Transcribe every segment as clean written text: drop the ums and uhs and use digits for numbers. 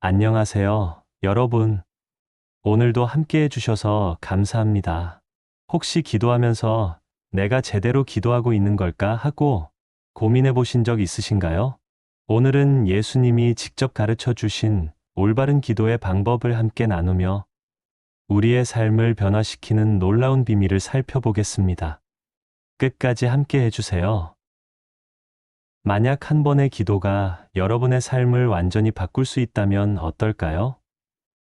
안녕하세요, 여러분. 오늘도 함께 해주셔서 감사합니다. 혹시 기도하면서 내가 제대로 기도하고 있는 걸까 하고 고민해 보신 적 있으신가요? 오늘은 예수님이 직접 가르쳐 주신 올바른 기도의 방법을 함께 나누며 우리의 삶을 변화시키는 놀라운 비밀을 살펴보겠습니다. 끝까지 함께 해주세요. 만약 한 번의 기도가 여러분의 삶을 완전히 바꿀 수 있다면 어떨까요?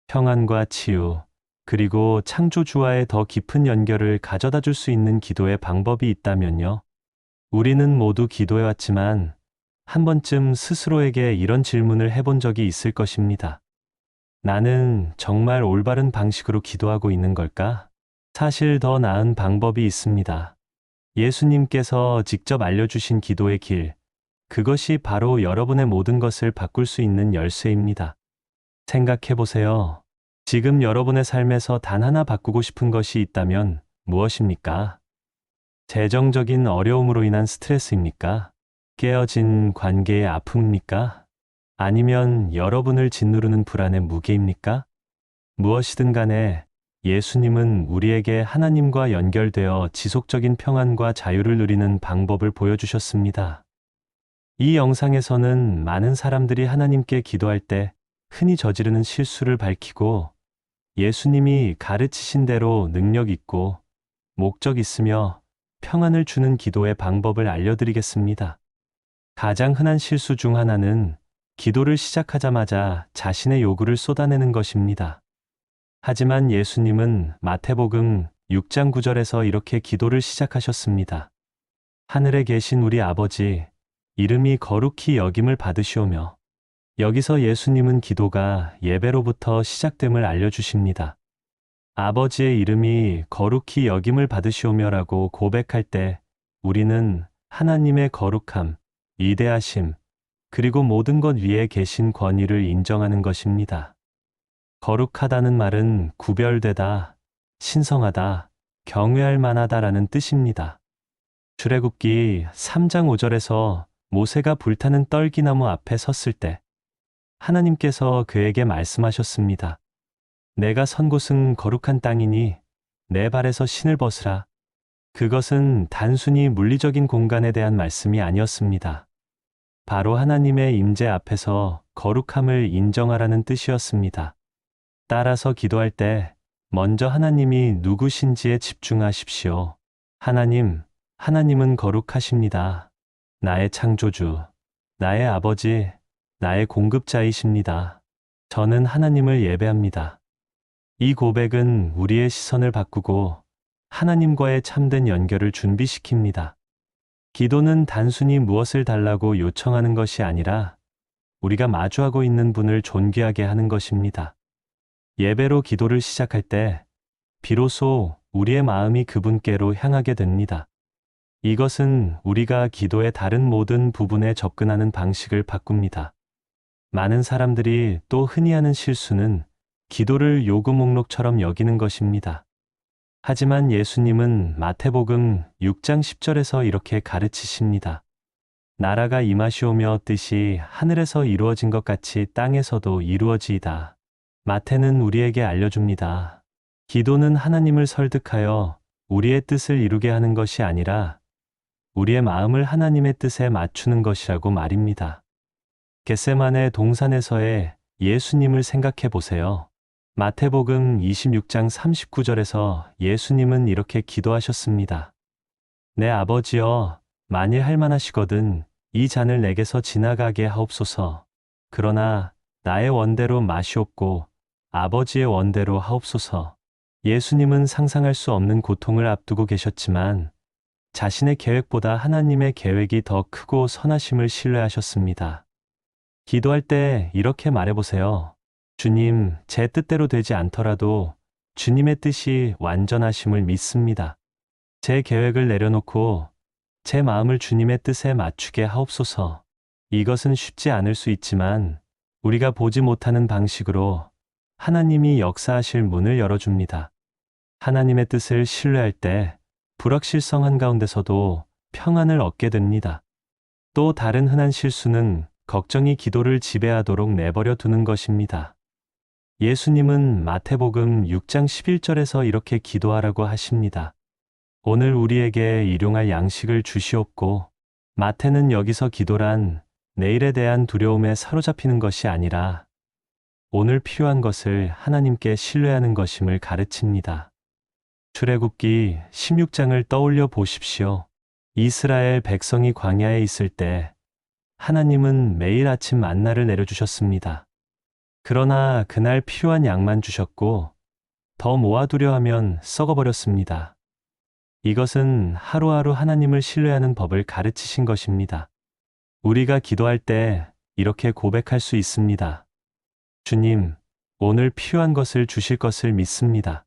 평안과 치유, 그리고 창조주와의 더 깊은 연결을 가져다 줄 수 있는 기도의 방법이 있다면요. 우리는 모두 기도해왔지만 한 번쯤 스스로에게 이런 질문을 해본 적이 있을 것입니다. 나는 정말 올바른 방식으로 기도하고 있는 걸까? 사실 더 나은 방법이 있습니다. 예수님께서 직접 알려주신 기도의 길, 그것이 바로 여러분의 모든 것을 바꿀 수 있는 열쇠입니다. 생각해 보세요. 지금 여러분의 삶에서 단 하나 바꾸고 싶은 것이 있다면 무엇입니까? 재정적인 어려움으로 인한 스트레스입니까? 깨어진 관계의 아픔입니까? 아니면 여러분을 짓누르는 불안의 무게입니까? 무엇이든 간에 예수님은 우리에게 하나님과 연결되어 지속적인 평안과 자유를 누리는 방법을 보여주셨습니다. 이 영상에서는 많은 사람들이 하나님께 기도할 때 흔히 저지르는 실수를 밝히고 예수님이 가르치신 대로 능력 있고 목적 있으며 평안을 주는 기도의 방법을 알려드리겠습니다. 가장 흔한 실수 중 하나는 기도를 시작하자마자 자신의 요구를 쏟아내는 것입니다. 하지만 예수님은 마태복음 6장 9절에서 이렇게 기도를 시작하셨습니다. 하늘에 계신 우리 아버지, 이름이 거룩히 여김을 받으시오며. 여기서 예수님은 기도가 예배로부터 시작됨을 알려주십니다. 아버지의 이름이 거룩히 여김을 받으시오며라고 고백할 때 우리는 하나님의 거룩함, 위대하심, 그리고 모든 것 위에 계신 권위를 인정하는 것입니다. 거룩하다는 말은 구별되다, 신성하다, 경외할 만하다라는 뜻입니다. 출애굽기 3장 5절에서 모세가 불타는 떨기나무 앞에 섰을 때 하나님께서 그에게 말씀하셨습니다. 내가 선 곳은 거룩한 땅이니 내 발에서 신을 벗으라. 그것은 단순히 물리적인 공간에 대한 말씀이 아니었습니다. 바로 하나님의 임재 앞에서 거룩함을 인정하라는 뜻이었습니다. 따라서 기도할 때 먼저 하나님이 누구신지에 집중하십시오. 하나님은 거룩하십니다. 나의 창조주, 나의 아버지, 나의 공급자이십니다. 저는 하나님을 예배합니다. 이 고백은 우리의 시선을 바꾸고 하나님과의 참된 연결을 준비시킵니다. 기도는 단순히 무엇을 달라고 요청하는 것이 아니라 우리가 마주하고 있는 분을 존귀하게 하는 것입니다. 예배로 기도를 시작할 때 비로소 우리의 마음이 그분께로 향하게 됩니다. 이것은 우리가 기도의 다른 모든 부분에 접근하는 방식을 바꿉니다. 많은 사람들이 또 흔히 하는 실수는 기도를 요구 목록처럼 여기는 것입니다. 하지만 예수님은 마태복음 6장 10절에서 이렇게 가르치십니다. 나라가 임하시오며 뜻이 하늘에서 이루어진 것 같이 땅에서도 이루어지이다. 마태는 우리에게 알려줍니다. 기도는 하나님을 설득하여 우리의 뜻을 이루게 하는 것이 아니라 우리의 마음을 하나님의 뜻에 맞추는 것이라고 말입니다. 겟세마네 동산에서의 예수님을 생각해 보세요. 마태복음 26장 39절에서 예수님은 이렇게 기도하셨습니다. 내 아버지여, 만일 할만하시거든 이 잔을 내게서 지나가게 하옵소서. 그러나 나의 원대로 마시옵고 아버지의 원대로 하옵소서. 예수님은 상상할 수 없는 고통을 앞두고 계셨지만 자신의 계획보다 하나님의 계획이 더 크고 선하심을 신뢰하셨습니다. 기도할 때 이렇게 말해보세요. 주님, 제 뜻대로 되지 않더라도 주님의 뜻이 완전하심을 믿습니다. 제 계획을 내려놓고 제 마음을 주님의 뜻에 맞추게 하옵소서. 이것은 쉽지 않을 수 있지만 우리가 보지 못하는 방식으로 하나님이 역사하실 문을 열어줍니다. 하나님의 뜻을 신뢰할 때 불확실성 한가운데서도 평안을 얻게 됩니다. 또 다른 흔한 실수는 걱정이 기도를 지배하도록 내버려 두는 것입니다. 예수님은 마태복음 6장 11절에서 이렇게 기도하라고 하십니다. 오늘 우리에게 일용할 양식을 주시옵고. 마태는 여기서 기도란 내일에 대한 두려움에 사로잡히는 것이 아니라 오늘 필요한 것을 하나님께 신뢰하는 것임을 가르칩니다. 출애굽기 16장을 떠올려 보십시오. 이스라엘 백성이 광야에 있을 때 하나님은 매일 아침 만나를 내려주셨습니다. 그러나 그날 필요한 양만 주셨고 더 모아두려 하면 썩어버렸습니다. 이것은 하루하루 하나님을 신뢰하는 법을 가르치신 것입니다. 우리가 기도할 때 이렇게 고백할 수 있습니다. 주님, 오늘 필요한 것을 주실 것을 믿습니다.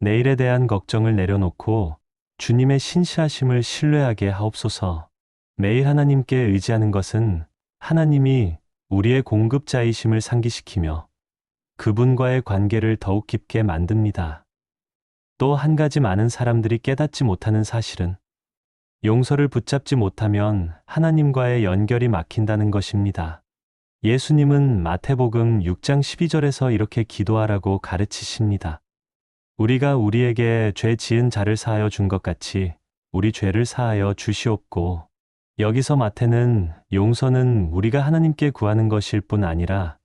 내일에 대한 걱정을 내려놓고 주님의 신실하심을 신뢰하게 하옵소서. 매일 하나님께 의지하는 것은 하나님이 우리의 공급자이심을 상기시키며 그분과의 관계를 더욱 깊게 만듭니다. 또 한 가지 많은 사람들이 깨닫지 못하는 사실은 용서를 붙잡지 못하면 하나님과의 연결이 막힌다는 것입니다. 예수님은 마태복음 6장 12절에서 이렇게 기도하라고 가르치십니다. 우리가 우리에게 죄 지은 자를 사하여 준 것 같이 우리 죄를 사하여 주시옵고. 여기서 마태는 용서는 우리가 하나님께 구하는 것일 뿐 아니라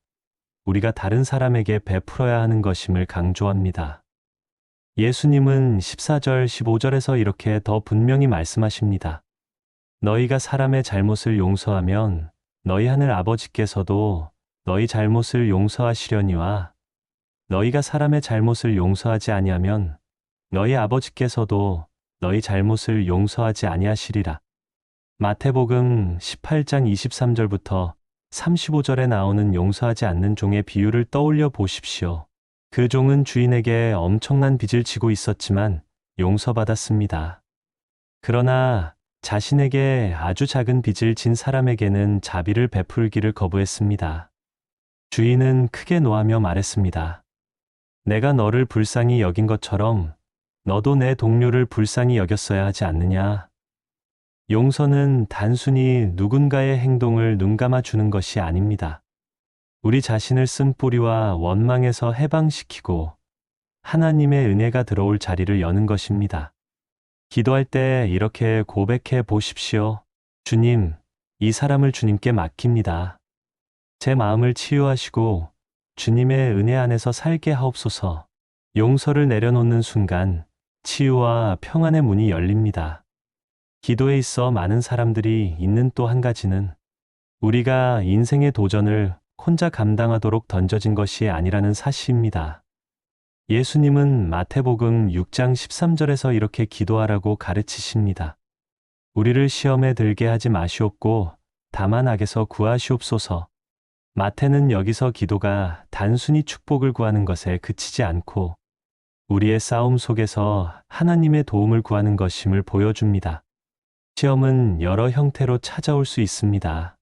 우리가 다른 사람에게 베풀어야 하는 것임을 강조합니다. 예수님은 14절, 15절에서 이렇게 더 분명히 말씀하십니다. 너희가 사람의 잘못을 용서하면 너희 하늘 아버지께서도 너희 잘못을 용서하시려니와 너희가 사람의 잘못을 용서하지 아니하면 너희 아버지께서도 너희 잘못을 용서하지 아니하시리라. 마태복음 18장 23절부터 35절에 나오는 용서하지 않는 종의 비유를 떠올려 보십시오. 그 종은 주인에게 엄청난 빚을 지고 있었지만 용서받았습니다. 그러나 자신에게 아주 작은 빚을 진 사람에게는 자비를 베풀기를 거부했습니다. 주인은 크게 노하며 말했습니다. 내가 너를 불쌍히 여긴 것처럼 너도 내 동료를 불쌍히 여겼어야 하지 않느냐? 용서는 단순히 누군가의 행동을 눈감아 주는 것이 아닙니다. 우리 자신을 쓴뿌리와 원망에서 해방시키고 하나님의 은혜가 들어올 자리를 여는 것입니다. 기도할 때 이렇게 고백해 보십시오. 주님, 이 사람을 주님께 맡깁니다. 제 마음을 치유하시고 주님의 은혜 안에서 살게 하옵소서. 용서를 내려놓는 순간 치유와 평안의 문이 열립니다. 기도에 있어 많은 사람들이 있는 또 한 가지는 우리가 인생의 도전을 혼자 감당하도록 던져진 것이 아니라는 사실입니다. 예수님은 마태복음 6장 13절에서 이렇게 기도하라고 가르치십니다. 우리를 시험에 들게 하지 마시옵고 다만 악에서 구하시옵소서. 마태는 여기서 기도가 단순히 축복을 구하는 것에 그치지 않고 우리의 싸움 속에서 하나님의 도움을 구하는 것임을 보여줍니다. 시험은 여러 형태로 찾아올 수 있습니다.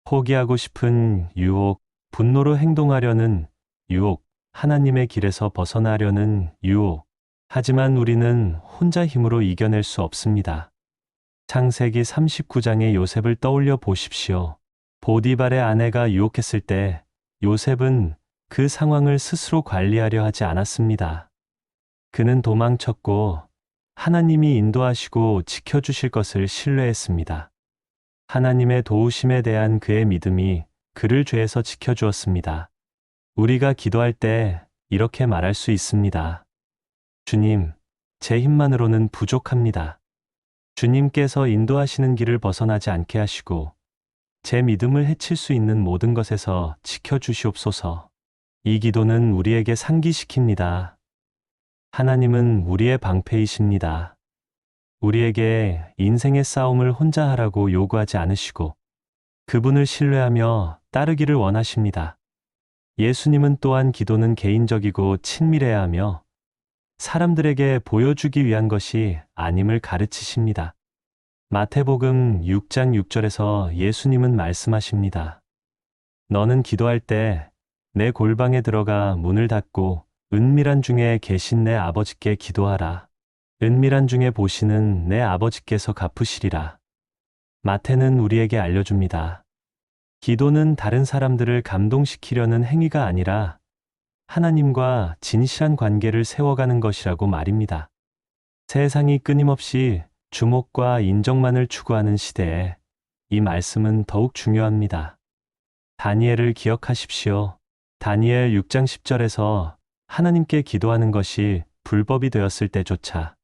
포기하고 싶은 유혹, 분노로 행동하려는 유혹, 하나님의 길에서 벗어나려는 유혹. 하지만 우리는 혼자 힘으로 이겨낼 수 없습니다. 창세기 39장의 요셉을 떠올려 보십시오. 보디발의 아내가 유혹했을 때 요셉은 그 상황을 스스로 관리하려 하지 않았습니다. 그는 도망쳤고 하나님이 인도하시고 지켜주실 것을 신뢰했습니다. 하나님의 도우심에 대한 그의 믿음이 그를 죄에서 지켜주었습니다. 우리가 기도할 때 이렇게 말할 수 있습니다. 주님, 제 힘만으로는 부족합니다. 주님께서 인도하시는 길을 벗어나지 않게 하시고 제 믿음을 해칠 수 있는 모든 것에서 지켜주시옵소서. 이 기도는 우리에게 상기시킵니다. 하나님은 우리의 방패이십니다. 우리에게 인생의 싸움을 혼자 하라고 요구하지 않으시고 그분을 신뢰하며 따르기를 원하십니다. 예수님은 또한 기도는 개인적이고 친밀해야 하며 사람들에게 보여주기 위한 것이 아님을 가르치십니다. 마태복음 6장 6절에서 예수님은 말씀하십니다. 너는 기도할 때 내 골방에 들어가 문을 닫고 은밀한 중에 계신 내 아버지께 기도하라. 은밀한 중에 보시는 내 아버지께서 갚으시리라. 마태는 우리에게 알려줍니다. 기도는 다른 사람들을 감동시키려는 행위가 아니라 하나님과 진실한 관계를 세워가는 것이라고 말입니다. 세상이 끊임없이 주목과 인정만을 추구하는 시대에 이 말씀은 더욱 중요합니다. 다니엘을 기억하십시오. 다니엘 6장 10절에서 하나님께 기도하는 것이 불법이 되었을 때조차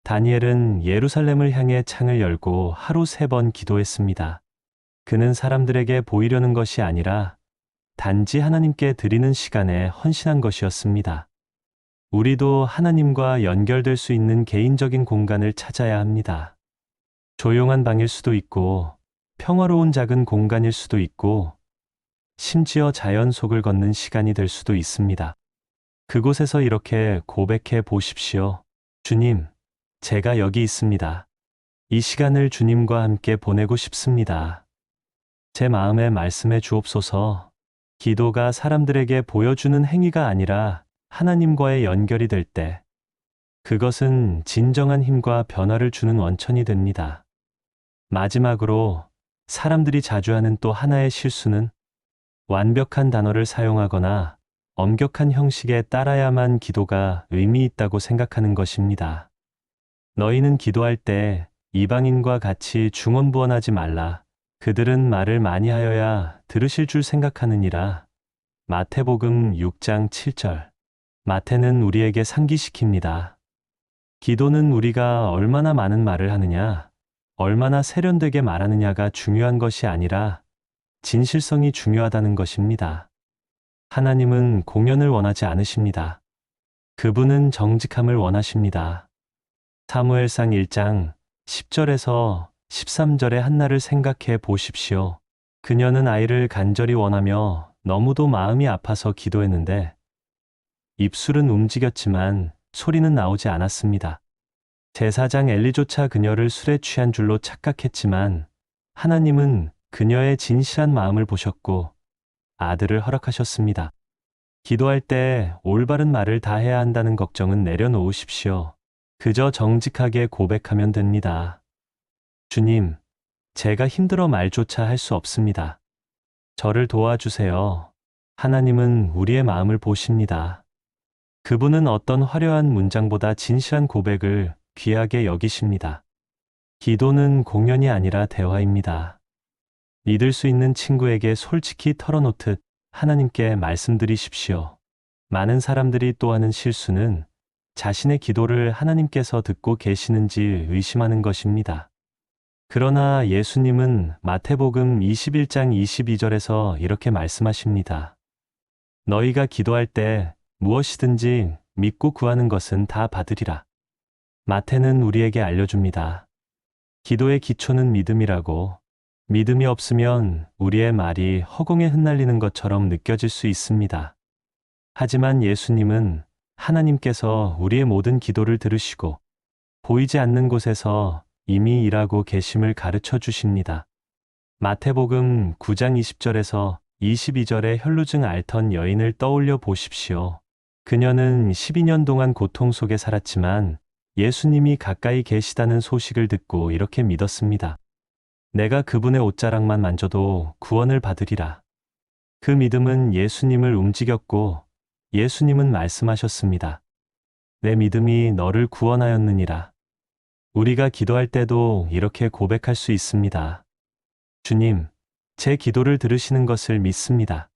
다니엘은 예루살렘을 향해 창을 열고 하루 3번 기도했습니다. 그는 사람들에게 보이려는 것이 아니라 단지 하나님께 드리는 시간에 헌신한 것이었습니다. 우리도 하나님과 연결될 수 있는 개인적인 공간을 찾아야 합니다. 조용한 방일 수도 있고, 평화로운 작은 공간일 수도 있고, 심지어 자연 속을 걷는 시간이 될 수도 있습니다. 그곳에서 이렇게 고백해 보십시오. 주님, 제가 여기 있습니다. 이 시간을 주님과 함께 보내고 싶습니다. 제 마음에 말씀해 주옵소서. 기도가 사람들에게 보여주는 행위가 아니라 하나님과의 연결이 될 때, 그것은 진정한 힘과 변화를 주는 원천이 됩니다. 마지막으로 사람들이 자주 하는 또 하나의 실수는 완벽한 단어를 사용하거나 엄격한 형식에 따라야만 기도가 의미 있다고 생각하는 것입니다. 너희는 기도할 때 이방인과 같이 중언부언하지 말라. 그들은 말을 많이 하여야 들으실 줄 생각하느니라. 마태복음 6장 7절. 마태는 우리에게 상기시킵니다. 기도는 우리가 얼마나 많은 말을 하느냐, 얼마나 세련되게 말하느냐가 중요한 것이 아니라 진실성이 중요하다는 것입니다. 하나님은 공연을 원하지 않으십니다. 그분은 정직함을 원하십니다. 사무엘상 1장 10절에서 13절의 한나를 생각해 보십시오. 그녀는 아이를 간절히 원하며 너무도 마음이 아파서 기도했는데 입술은 움직였지만 소리는 나오지 않았습니다. 제사장 엘리조차 그녀를 술에 취한 줄로 착각했지만 하나님은 그녀의 진실한 마음을 보셨고 아들을 허락하셨습니다. 기도할 때 올바른 말을 다 해야 한다는 걱정은 내려놓으십시오. 그저 정직하게 고백하면 됩니다. 주님, 제가 힘들어 말조차 할 수 없습니다. 저를 도와주세요. 하나님은 우리의 마음을 보십니다. 그분은 어떤 화려한 문장보다 진실한 고백을 귀하게 여기십니다. 기도는 공연이 아니라 대화입니다. 믿을 수 있는 친구에게 솔직히 털어놓듯 하나님께 말씀드리십시오. 많은 사람들이 또 하는 실수는 자신의 기도를 하나님께서 듣고 계시는지 의심하는 것입니다. 그러나 예수님은 마태복음 21장 22절에서 이렇게 말씀하십니다. 너희가 기도할 때 무엇이든지 믿고 구하는 것은 다 받으리라. 마태는 우리에게 알려줍니다. 기도의 기초는 믿음이라고. 믿음이 없으면 우리의 말이 허공에 흩날리는 것처럼 느껴질 수 있습니다. 하지만 예수님은 하나님께서 우리의 모든 기도를 들으시고 보이지 않는 곳에서 이미 일하고 계심을 가르쳐 주십니다. 마태복음 9장 20절에서 22절의 혈루증 앓던 여인을 떠올려 보십시오. 그녀는 12년 동안 고통 속에 살았지만 예수님이 가까이 계시다는 소식을 듣고 이렇게 믿었습니다. 내가 그분의 옷자락만 만져도 구원을 받으리라. 그 믿음은 예수님을 움직였고 예수님은 말씀하셨습니다. 내 믿음이 너를 구원하였느니라. 우리가 기도할 때도 이렇게 고백할 수 있습니다. 주님, 제 기도를 들으시는 것을 믿습니다.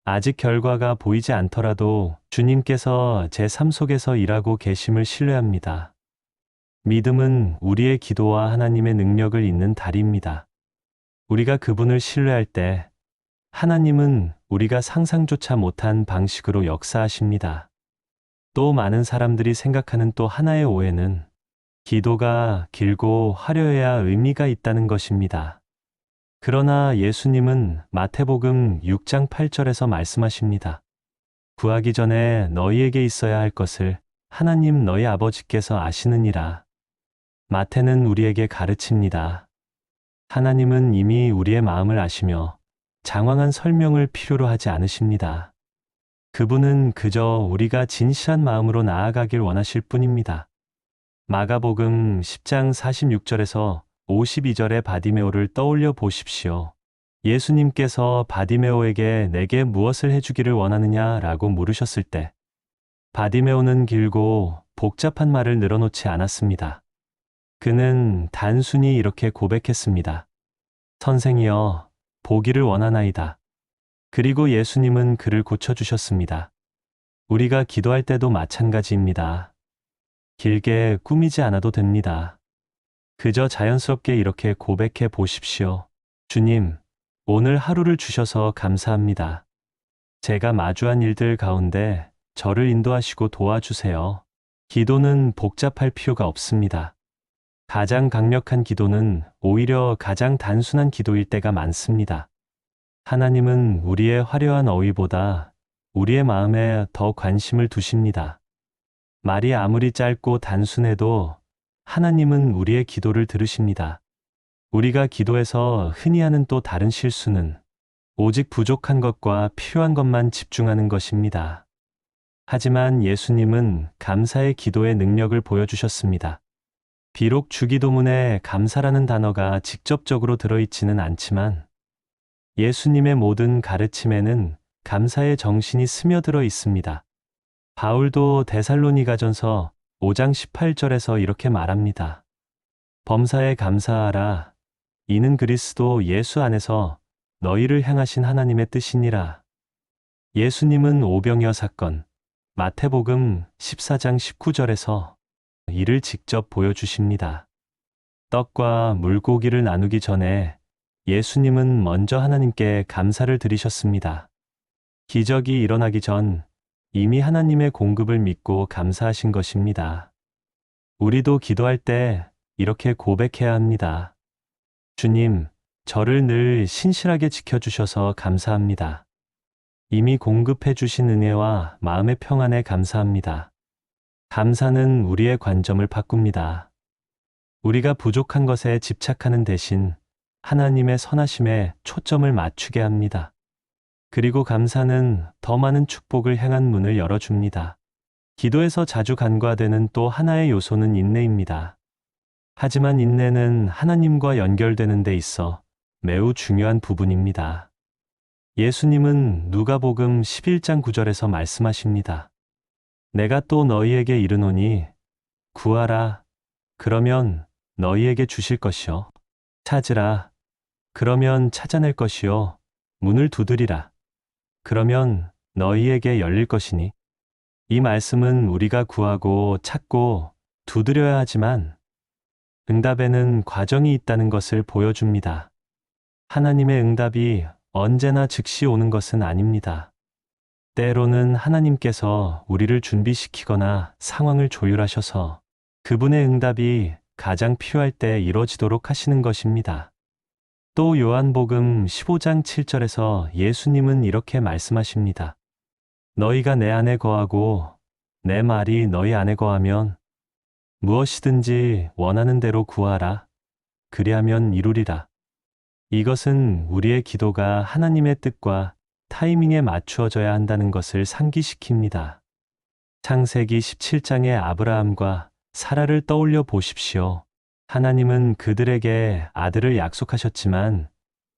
아직 결과가 보이지 않더라도 주님께서 제 삶 속에서 일하고 계심을 신뢰합니다. 믿음은 우리의 기도와 하나님의 능력을 잇는 다리입니다. 우리가 그분을 신뢰할 때 하나님은 우리가 상상조차 못한 방식으로 역사하십니다. 또 많은 사람들이 생각하는 또 하나의 오해는 기도가 길고 화려해야 의미가 있다는 것입니다. 그러나 예수님은 마태복음 6장 8절에서 말씀하십니다. 구하기 전에 너희에게 있어야 할 것을 하나님 너희 아버지께서 아시느니라. 마태는 우리에게 가르칩니다. 하나님은 이미 우리의 마음을 아시며 장황한 설명을 필요로 하지 않으십니다. 그분은 그저 우리가 진실한 마음으로 나아가길 원하실 뿐입니다. 마가복음 10장 46절에서 52절의 바디메오를 떠올려 보십시오. 예수님께서 바디메오에게 내게 무엇을 해주기를 원하느냐라고 물으셨을 때 바디메오는 길고 복잡한 말을 늘어놓지 않았습니다. 그는 단순히 이렇게 고백했습니다. 선생이여, 보기를 원하나이다. 그리고 예수님은 그를 고쳐주셨습니다. 우리가 기도할 때도 마찬가지입니다. 길게 꾸미지 않아도 됩니다. 그저 자연스럽게 이렇게 고백해 보십시오. 주님, 오늘 하루를 주셔서 감사합니다. 제가 마주한 일들 가운데 저를 인도하시고 도와주세요. 기도는 복잡할 필요가 없습니다. 가장 강력한 기도는 오히려 가장 단순한 기도일 때가 많습니다. 하나님은 우리의 화려한 어휘보다 우리의 마음에 더 관심을 두십니다. 말이 아무리 짧고 단순해도 하나님은 우리의 기도를 들으십니다. 우리가 기도에서 흔히 하는 또 다른 실수는 오직 부족한 것과 필요한 것만 집중하는 것입니다. 하지만 예수님은 감사의 기도의 능력을 보여주셨습니다. 비록 주기도문에 감사라는 단어가 직접적으로 들어있지는 않지만 예수님의 모든 가르침에는 감사의 정신이 스며들어 있습니다. 바울도 데살로니가전서 5장 18절에서 이렇게 말합니다. 범사에 감사하라. 이는 그리스도 예수 안에서 너희를 향하신 하나님의 뜻이니라. 예수님은 오병이어 사건, 마태복음 14장 19절에서 이를 직접 보여주십니다. 떡과 물고기를 나누기 전에 예수님은 먼저 하나님께 감사를 드리셨습니다. 기적이 일어나기 전 이미 하나님의 공급을 믿고 감사하신 것입니다. 우리도 기도할 때 이렇게 고백해야 합니다. 주님, 저를 늘 신실하게 지켜주셔서 감사합니다. 이미 공급해 주신 은혜와 마음의 평안에 감사합니다. 감사는 우리의 관점을 바꿉니다. 우리가 부족한 것에 집착하는 대신 하나님의 선하심에 초점을 맞추게 합니다. 그리고 감사는 더 많은 축복을 향한 문을 열어줍니다. 기도에서 자주 간과되는 또 하나의 요소는 인내입니다. 하지만 인내는 하나님과 연결되는 데 있어 매우 중요한 부분입니다. 예수님은 누가복음 11장 9절에서 말씀하십니다. 내가 또 너희에게 이르노니 구하라. 그러면 너희에게 주실 것이요. 찾으라. 그러면 찾아낼 것이요. 문을 두드리라. 그러면 너희에게 열릴 것이니. 이 말씀은 우리가 구하고 찾고 두드려야 하지만 응답에는 과정이 있다는 것을 보여줍니다. 하나님의 응답이 언제나 즉시 오는 것은 아닙니다. 때로는 하나님께서 우리를 준비시키거나 상황을 조율하셔서 그분의 응답이 가장 필요할 때 이루어지도록 하시는 것입니다. 또 요한복음 15장 7절에서 예수님은 이렇게 말씀하십니다. 너희가 내 안에 거하고 내 말이 너희 안에 거하면 무엇이든지 원하는 대로 구하라. 그리하면 이루리라. 이것은 우리의 기도가 하나님의 뜻과 타이밍에 맞추어져야 한다는 것을 상기시킵니다. 창세기 17장의 아브라함과 사라를 떠올려 보십시오. 하나님은 그들에게 아들을 약속하셨지만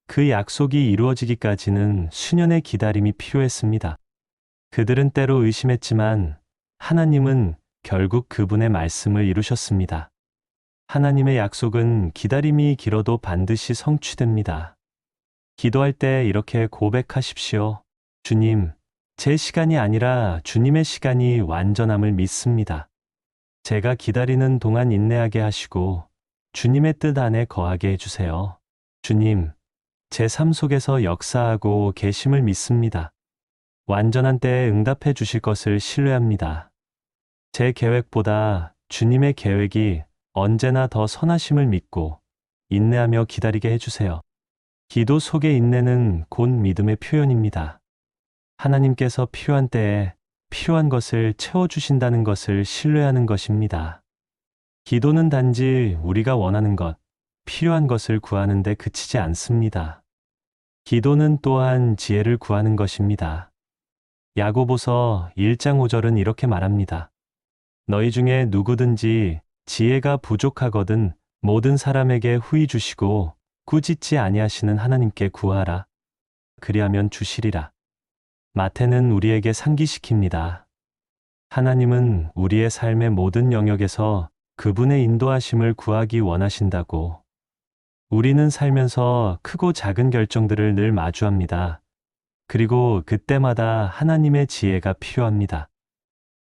그 약속이 이루어지기까지는 수년의 기다림이 필요했습니다. 그들은 때로 의심했지만 하나님은 결국 그분의 말씀을 이루셨습니다. 하나님의 약속은 기다림이 길어도 반드시 성취됩니다. 기도할 때 이렇게 고백하십시오. 주님, 제 시간이 아니라 주님의 시간이 완전함을 믿습니다. 제가 기다리는 동안 인내하게 하시고 주님의 뜻 안에 거하게 해주세요. 주님, 제 삶 속에서 역사하고 계심을 믿습니다. 완전한 때에 응답해 주실 것을 신뢰합니다. 제 계획보다 주님의 계획이 언제나 더 선하심을 믿고 인내하며 기다리게 해주세요. 기도 속의 인내는 곧 믿음의 표현입니다. 하나님께서 필요한 때에 필요한 것을 채워주신다는 것을 신뢰하는 것입니다. 기도는 단지 우리가 원하는 것, 필요한 것을 구하는 데 그치지 않습니다. 기도는 또한 지혜를 구하는 것입니다. 야고보서 1장 5절은 이렇게 말합니다. 너희 중에 누구든지 지혜가 부족하거든 모든 사람에게 후히 주시고 꾸짖지 아니하시는 하나님께 구하라. 그리하면 주시리라. 마태는 우리에게 상기시킵니다. 하나님은 우리의 삶의 모든 영역에서 그분의 인도하심을 구하기 원하신다고. 우리는 살면서 크고 작은 결정들을 늘 마주합니다. 그리고 그때마다 하나님의 지혜가 필요합니다.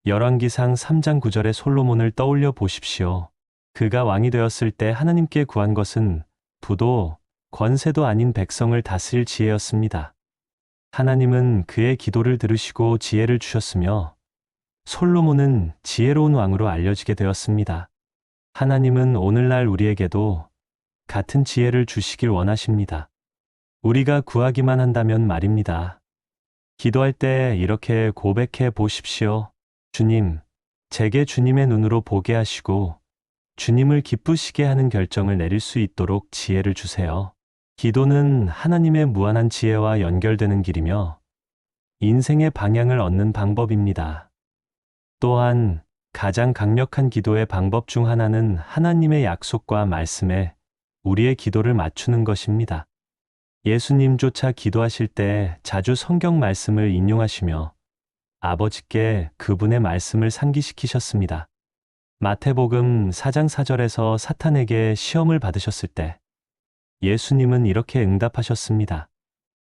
열왕기상 3장 9절의 솔로몬을 떠올려 보십시오. 그가 왕이 되었을 때 하나님께 구한 것은 부도, 권세도 아닌 백성을 다스릴 지혜였습니다. 하나님은 그의 기도를 들으시고 지혜를 주셨으며 솔로몬은 지혜로운 왕으로 알려지게 되었습니다. 하나님은 오늘날 우리에게도 같은 지혜를 주시길 원하십니다. 우리가 구하기만 한다면 말입니다. 기도할 때 이렇게 고백해 보십시오. 주님, 제게 주님의 눈으로 보게 하시고 주님을 기쁘시게 하는 결정을 내릴 수 있도록 지혜를 주세요. 기도는 하나님의 무한한 지혜와 연결되는 길이며 인생의 방향을 얻는 방법입니다. 또한 가장 강력한 기도의 방법 중 하나는 하나님의 약속과 말씀에 우리의 기도를 맞추는 것입니다. 예수님조차 기도하실 때 자주 성경 말씀을 인용하시며 아버지께 그분의 말씀을 상기시키셨습니다. 마태복음 4장 4절에서 사탄에게 시험을 받으셨을 때 예수님은 이렇게 응답하셨습니다.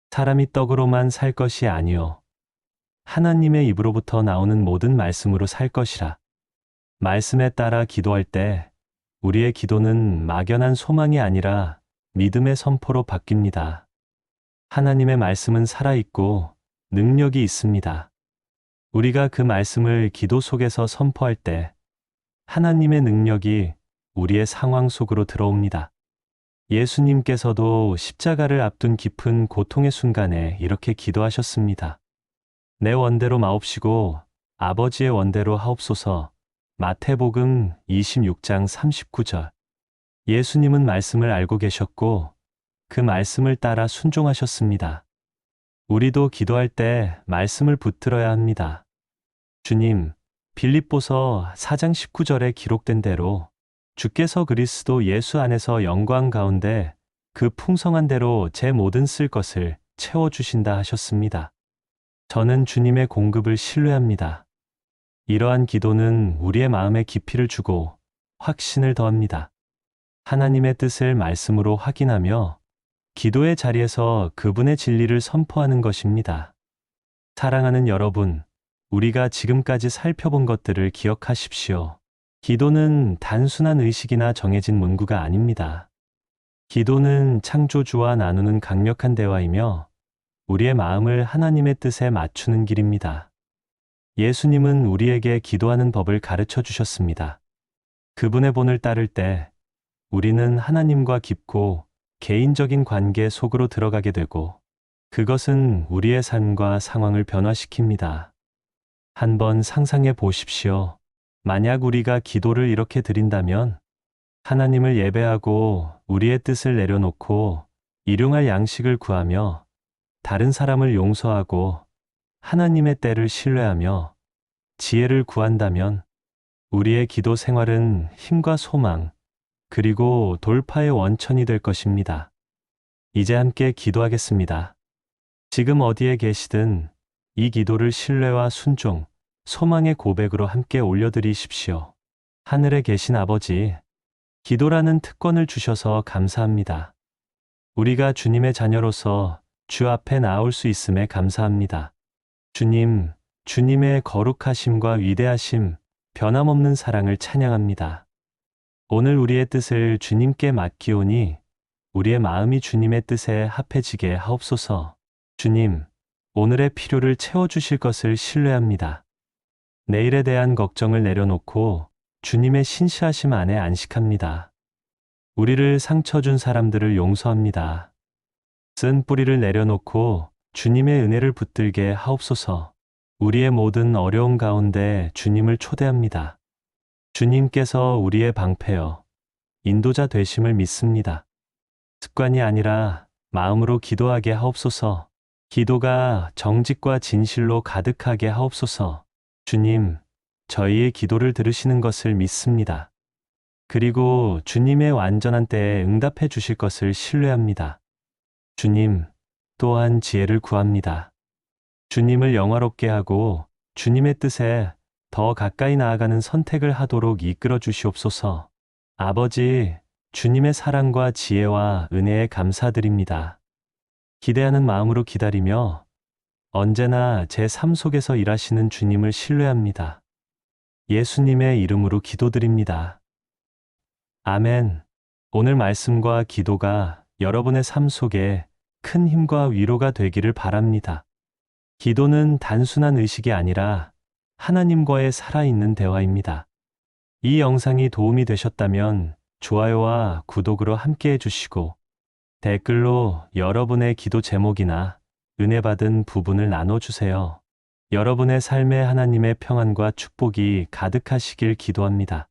사람이 떡으로만 살 것이 아니요 하나님의 입으로부터 나오는 모든 말씀으로 살 것이라. 말씀에 따라 기도할 때 우리의 기도는 막연한 소망이 아니라 믿음의 선포로 바뀝니다. 하나님의 말씀은 살아있고 능력이 있습니다. 우리가 그 말씀을 기도 속에서 선포할 때 하나님의 능력이 우리의 상황 속으로 들어옵니다. 예수님께서도 십자가를 앞둔 깊은 고통의 순간에 이렇게 기도하셨습니다. 내 원대로 마옵시고 아버지의 원대로 하옵소서. 마태복음 26장 39절. 예수님은 말씀을 알고 계셨고 그 말씀을 따라 순종하셨습니다. 우리도 기도할 때 말씀을 붙들어야 합니다. 주님, 빌립보서 4장 19절에 기록된 대로 주께서 그리스도 예수 안에서 영광 가운데 그 풍성한 대로 제 모든 쓸 것을 채워주신다 하셨습니다. 저는 주님의 공급을 신뢰합니다. 이러한 기도는 우리의 마음에 깊이를 주고 확신을 더합니다. 하나님의 뜻을 말씀으로 확인하며 기도의 자리에서 그분의 진리를 선포하는 것입니다. 사랑하는 여러분, 우리가 지금까지 살펴본 것들을 기억하십시오. 기도는 단순한 의식이나 정해진 문구가 아닙니다. 기도는 창조주와 나누는 강력한 대화이며 우리의 마음을 하나님의 뜻에 맞추는 길입니다. 예수님은 우리에게 기도하는 법을 가르쳐 주셨습니다. 그분의 본을 따를 때 우리는 하나님과 깊고 개인적인 관계 속으로 들어가게 되고 그것은 우리의 삶과 상황을 변화시킵니다. 한번 상상해 보십시오. 만약 우리가 기도를 이렇게 드린다면 하나님을 예배하고 우리의 뜻을 내려놓고 일용할 양식을 구하며 다른 사람을 용서하고 하나님의 때를 신뢰하며 지혜를 구한다면 우리의 기도 생활은 힘과 소망, 그리고 돌파의 원천이 될 것입니다. 이제 함께 기도하겠습니다. 지금 어디에 계시든 이 기도를 신뢰와 순종, 소망의 고백으로 함께 올려드리십시오. 하늘에 계신 아버지, 기도라는 특권을 주셔서 감사합니다. 우리가 주님의 자녀로서 주 앞에 나올 수 있음에 감사합니다. 주님, 주님의 거룩하심과 위대하심, 변함없는 사랑을 찬양합니다. 오늘 우리의 뜻을 주님께 맡기오니 우리의 마음이 주님의 뜻에 합해지게 하옵소서. 주님, 오늘의 필요를 채워주실 것을 신뢰합니다. 내일에 대한 걱정을 내려놓고 주님의 신실하심 안에 안식합니다. 우리를 상처 준 사람들을 용서합니다. 쓴 뿌리를 내려놓고 주님의 은혜를 붙들게 하옵소서. 우리의 모든 어려움 가운데 주님을 초대합니다. 주님께서 우리의 방패여, 인도자 되심을 믿습니다. 습관이 아니라 마음으로 기도하게 하옵소서. 기도가 정직과 진실로 가득하게 하옵소서. 주님, 저희의 기도를 들으시는 것을 믿습니다. 그리고 주님의 완전한 때에 응답해 주실 것을 신뢰합니다. 주님, 또한 지혜를 구합니다. 주님을 영화롭게 하고 주님의 뜻에 더 가까이 나아가는 선택을 하도록 이끌어 주시옵소서. 아버지, 주님의 사랑과 지혜와 은혜에 감사드립니다. 기대하는 마음으로 기다리며 언제나 제 삶 속에서 일하시는 주님을 신뢰합니다. 예수님의 이름으로 기도드립니다. 아멘. 오늘 말씀과 기도가 여러분의 삶 속에 큰 힘과 위로가 되기를 바랍니다. 기도는 단순한 의식이 아니라 하나님과의 살아있는 대화입니다. 이 영상이 도움이 되셨다면 좋아요와 구독으로 함께 해주시고 댓글로 여러분의 기도 제목이나 은혜 받은 부분을 나눠주세요. 여러분의 삶에 하나님의 평안과 축복이 가득하시길 기도합니다.